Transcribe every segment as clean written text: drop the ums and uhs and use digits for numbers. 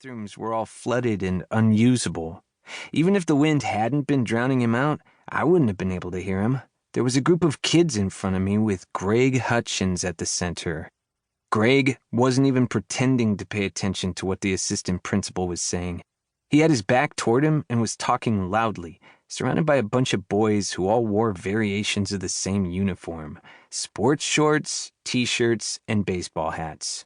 Bathrooms were all flooded and unusable. Even if the wind hadn't been drowning him out, I wouldn't have been able to hear him. There was a group of kids in front of me with Greg Hutchins at the center. Greg wasn't even pretending to pay attention to what the assistant principal was saying. He had his back toward him and was talking loudly, surrounded by a bunch of boys who all wore variations of the same uniform: sports shorts, t-shirts, and baseball hats.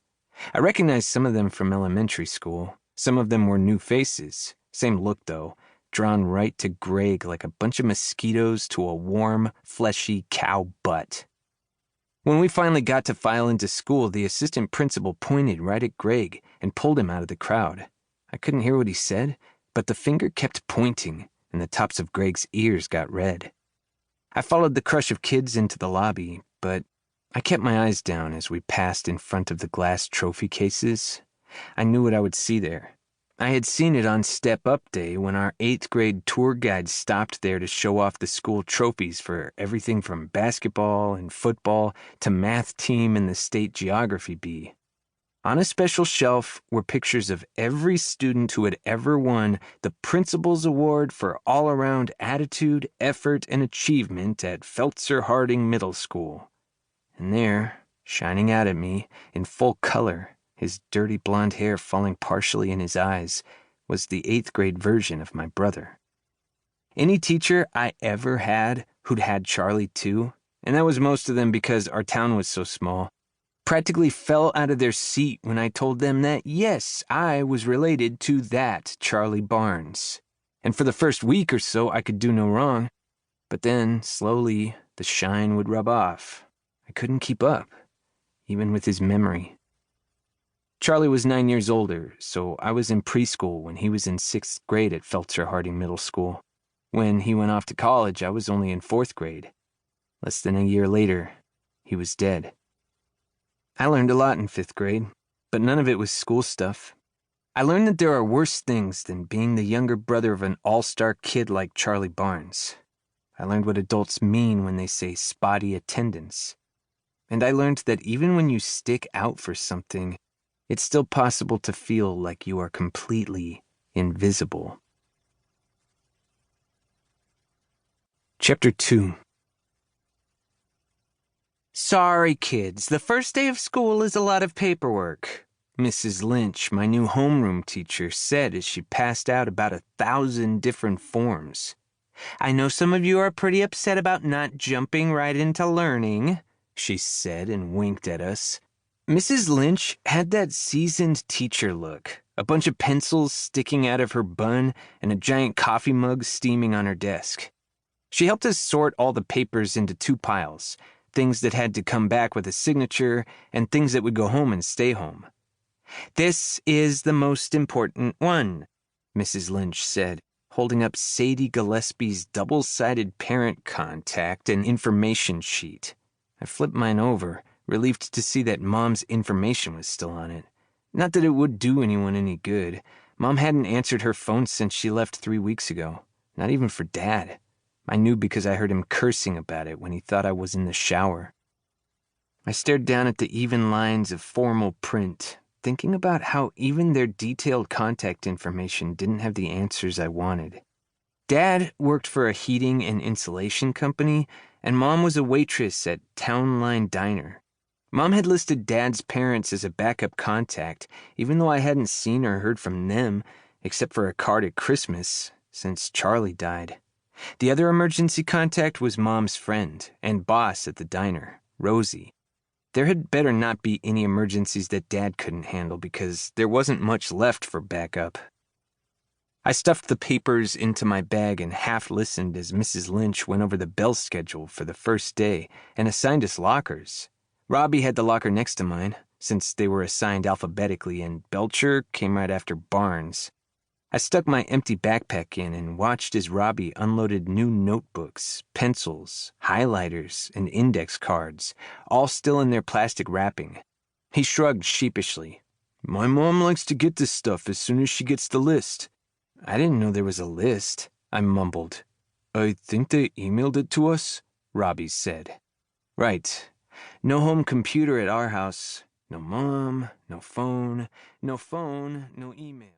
I recognized some of them from elementary school. Some of them were new faces. Same look, though, drawn right to Greg like a bunch of mosquitoes to a warm, fleshy cow butt. When we finally got to file into school, the assistant principal pointed right at Greg and pulled him out of the crowd. I couldn't hear what he said, but the finger kept pointing, and the tops of Greg's ears got red. I followed the crush of kids into the lobby, but I kept my eyes down as we passed in front of the glass trophy cases. I knew what I would see there. I had seen it on Step Up Day when our 8th grade tour guide stopped there to show off the school trophies for everything from basketball and football to math team and the state geography bee. On a special shelf were pictures of every student who had ever won the Principal's Award for all-around attitude, effort, and achievement at Feltzer-Harding Middle School. And there, shining out at me in full color, his dirty blonde hair falling partially in his eyes, was the 8th grade version of my brother. Any teacher I ever had who'd had Charlie too, and that was most of them because our town was so small, practically fell out of their seat when I told them that, yes, I was related to that Charlie Barnes. And for the first week or so, I could do no wrong. But then, slowly, the shine would rub off. I couldn't keep up, even with his memory. Charlie was 9 years older, so I was in preschool when he was in 6th grade at Feltzer-Harding Middle School. When he went off to college, I was only in 4th grade. Less than a year later, he was dead. I learned a lot in 5th grade, but none of it was school stuff. I learned that there are worse things than being the younger brother of an all-star kid like Charlie Barnes. I learned what adults mean when they say spotty attendance. And I learned that even when you stick out for something, it's still possible to feel like you are completely invisible. Chapter 2. Sorry, kids, the first day of school is a lot of paperwork, Mrs. Lynch, my new homeroom teacher, said as she passed out about 1,000 different forms. I know some of you are pretty upset about not jumping right into learning, she said and winked at us. Mrs. Lynch had that seasoned teacher look, a bunch of pencils sticking out of her bun and a giant coffee mug steaming on her desk. She helped us sort all the papers into 2 piles, things that had to come back with a signature and things that would go home and stay home. This is the most important one, Mrs. Lynch said, holding up Sadie Gillespie's double-sided parent contact and information sheet. I flipped mine over, relieved to see that Mom's information was still on it. Not that it would do anyone any good. Mom hadn't answered her phone since she left 3 weeks ago. Not even for Dad. I knew because I heard him cursing about it when he thought I was in the shower. I stared down at the even lines of formal print, thinking about how even their detailed contact information didn't have the answers I wanted. Dad worked for a heating and insulation company, and Mom was a waitress at Town Line Diner. Mom had listed Dad's parents as a backup contact, even though I hadn't seen or heard from them, except for a card at Christmas, since Charlie died. The other emergency contact was Mom's friend and boss at the diner, Rosie. There had better not be any emergencies that Dad couldn't handle because there wasn't much left for backup. I stuffed the papers into my bag and half-listened as Mrs. Lynch went over the bell schedule for the first day and assigned us lockers. Robbie had the locker next to mine, since they were assigned alphabetically, and Belcher came right after Barnes. I stuck my empty backpack in and watched as Robbie unloaded new notebooks, pencils, highlighters, and index cards, all still in their plastic wrapping. He shrugged sheepishly. My mom likes to get this stuff as soon as she gets the list. I didn't know there was a list, I mumbled. I think they emailed it to us, Robbie said. Right. No home computer at our house. No mom, no phone, no email.